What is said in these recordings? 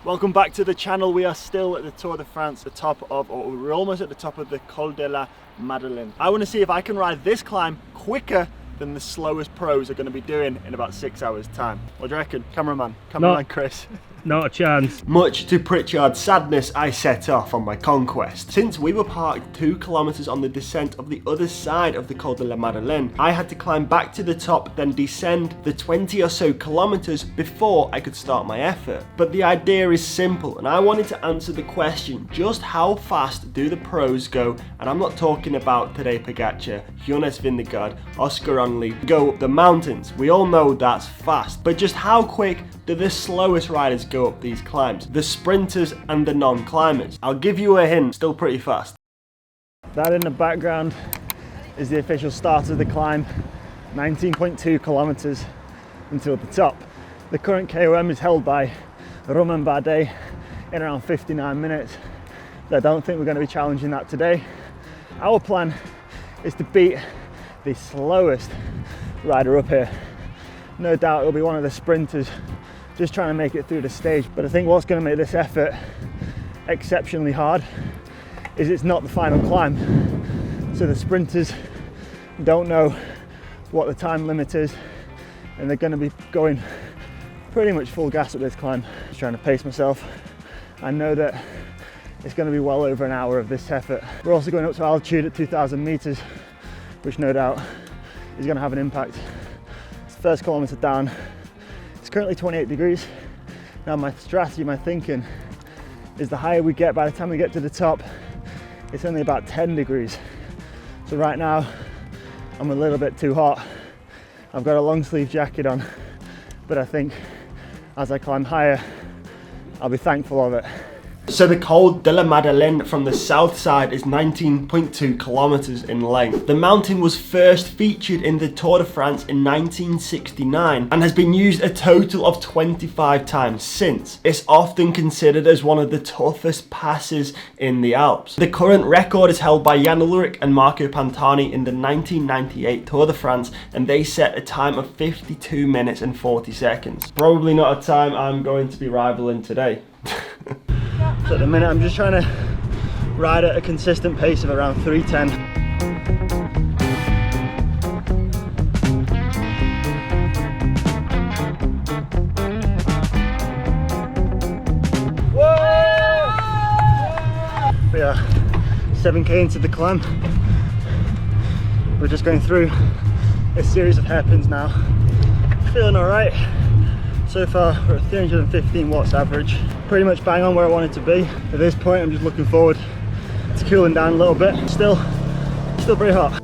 Welcome back to the channel. We are still at the Tour de France, we're almost at the top of the Col de la Madeleine. I want to see if I can ride this climb quicker than the slowest pros are going to be doing in about 6 hours time. What do you reckon? Cameraman Chris. Not a chance. Much to Pritchard's sadness, I set off on my conquest. Since we were parked 2 kilometers on the descent of the other side of the Col de la Madeleine, I had to climb back to the top, then descend the 20 or so kilometers before I could start my effort. But the idea is simple, and I wanted to answer the question, just how fast do the pros go? And I'm not talking about Tadej Pogačar, Jonas Vingegaard, Oscar Onley, go up the mountains. We all know that's fast. But just how quick do the slowest riders go up these climbs? The sprinters and the non-climbers. I'll give you a hint, still pretty fast. That in the background is the official start of the climb, 19.2 kilometers until the top. The current KOM is held by Romain Bardet in around 59 minutes. I don't think we're going to be challenging that today. Our plan is to beat the slowest rider up here. No doubt it'll be one of the sprinters just trying to make it through the stage. But I think what's going to make this effort exceptionally hard is it's not the final climb. So the sprinters don't know what the time limit is, and they're going to be going pretty much full gas at this climb. Just trying to pace myself. I know that it's going to be well over an hour of this effort. We're also going up to altitude at 2,000 meters, which no doubt is going to have an impact. It's the first kilometer down. It's currently 28 degrees. Now my strategy, my thinking is the higher we get, by the time we get to the top, it's only about 10 degrees. So right now, I'm a little bit too hot. I've got a long sleeve jacket on, but I think as I climb higher, I'll be thankful of it. So the Col de la Madeleine from the south side is 19.2 kilometers in length. The mountain was first featured in the Tour de France in 1969 and has been used a total of 25 times since. It's often considered as one of the toughest passes in the Alps. The current record is held by Jan Ullrich and Marco Pantani in the 1998 Tour de France, and they set a time of 52 minutes and 40 seconds. Probably not a time I'm going to be rivaling today. So at the minute I'm just trying to ride at a consistent pace of around 3:10. We are 7k into the climb. We're just going through a series of hairpins now. Feeling alright. So far we're at 315 watts average. Pretty much bang on where I wanted to be. At this point I'm just looking forward to cooling down a little bit. Still pretty hot.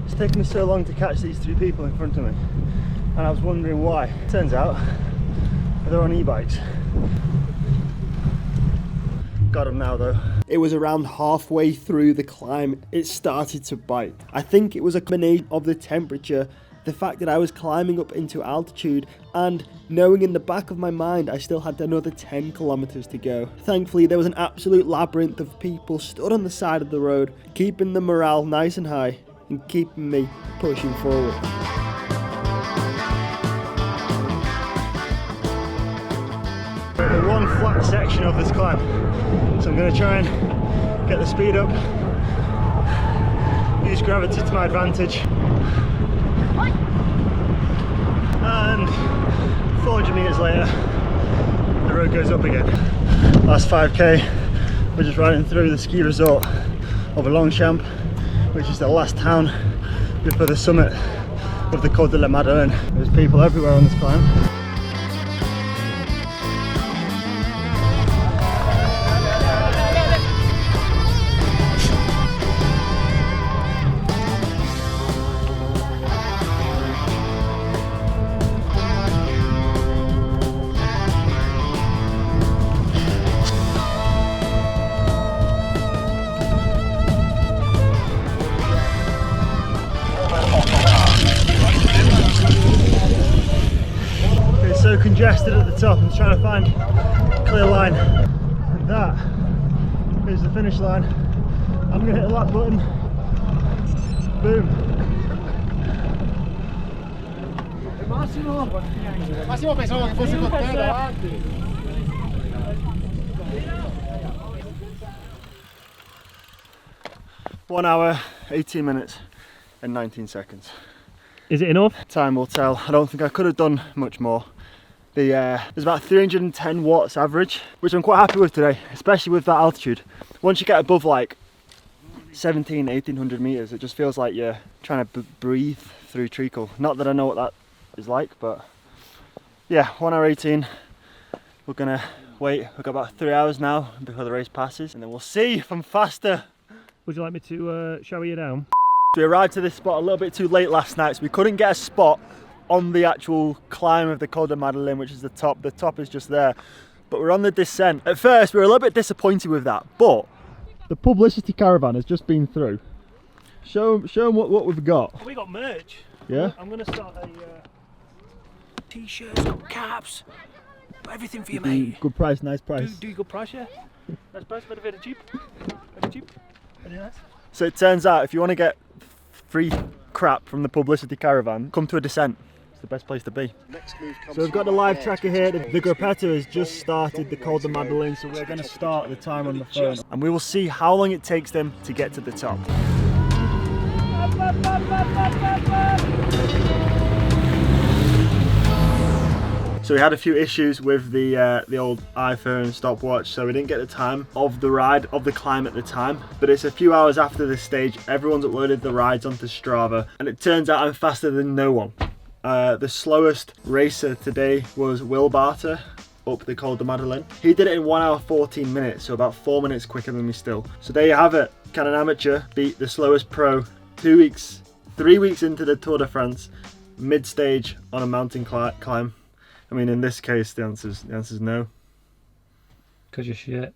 It's taken me so long to catch these 3 people in front of me, and I was wondering why. Turns out they're on e-bikes. Got them now though. It was around halfway through the climb it started to bite. I think it was a combination of the temperature, the fact that I was climbing up into altitude, and knowing in the back of my mind I still had another 10 kilometers to go. Thankfully there was an absolute labyrinth of people stood on the side of the road, keeping the morale nice and high and keeping me pushing forward. The one flat section of this climb, so I'm going to try and get the speed up, use gravity to my advantage, and 400 meters later the road goes up again. Last 5k we're just riding through the ski resort of Longchamp, which is the last town before the summit of the Col de la Madeleine. There's people everywhere on this climb. Congested at the top. I'm trying to find a clear line, and that Here's the finish line. I'm gonna hit the lap button. Boom. Massimo pensavo che fosse con te davanti. 1 hour, 18 minutes and 19 seconds. Is it enough? Time will tell. I don't think I could have done much more. There's about 310 watts average, which I'm quite happy with today, especially with that altitude. Once you get above like 1800 meters, it just feels like you're trying to breathe through treacle. Not that I know what that is like, but yeah, 1 hour 18. We're gonna wait. We've got about 3 hours now before the race passes, and then we'll see if I'm faster. Would you like me to shower you down? We arrived to this spot a little bit too late last night, so we couldn't get a spot on the actual climb of the Col de Madeleine, which is the top. The top is just there, but we're on the descent. At first we were a little bit disappointed with that, but the publicity caravan has just been through. Show them what we've got. We got merch. Yeah? I'm going to start a t-shirts, got caps, everything for you, mate. Good price, nice price. Do good price, yeah. Nice price, very cheap. Very cheap. Very nice. So it turns out if you want to get free crap from the publicity caravan, come to a descent. It's the best place to be. So we've got the live tracker here. The Gruppetto has just started the Col de Madeleine, so we're going to start the time on the phone. And we will see how long it takes them to get to the top. So we had a few issues with the old iPhone stopwatch, so we didn't get the time of the ride, of the climb at the time. But it's a few hours after this stage, everyone's uploaded the rides onto Strava, and it turns out I'm faster than no one. The slowest racer today was Will Barter up the Col de Madeleine. He did it in 1 hour 14 minutes, so about 4 minutes quicker than me still. So there you have it. Can an amateur beat the slowest pro 3 weeks into the Tour de France, mid-stage on a mountain climb? I mean, in this case, the answer's no. Because you're shit.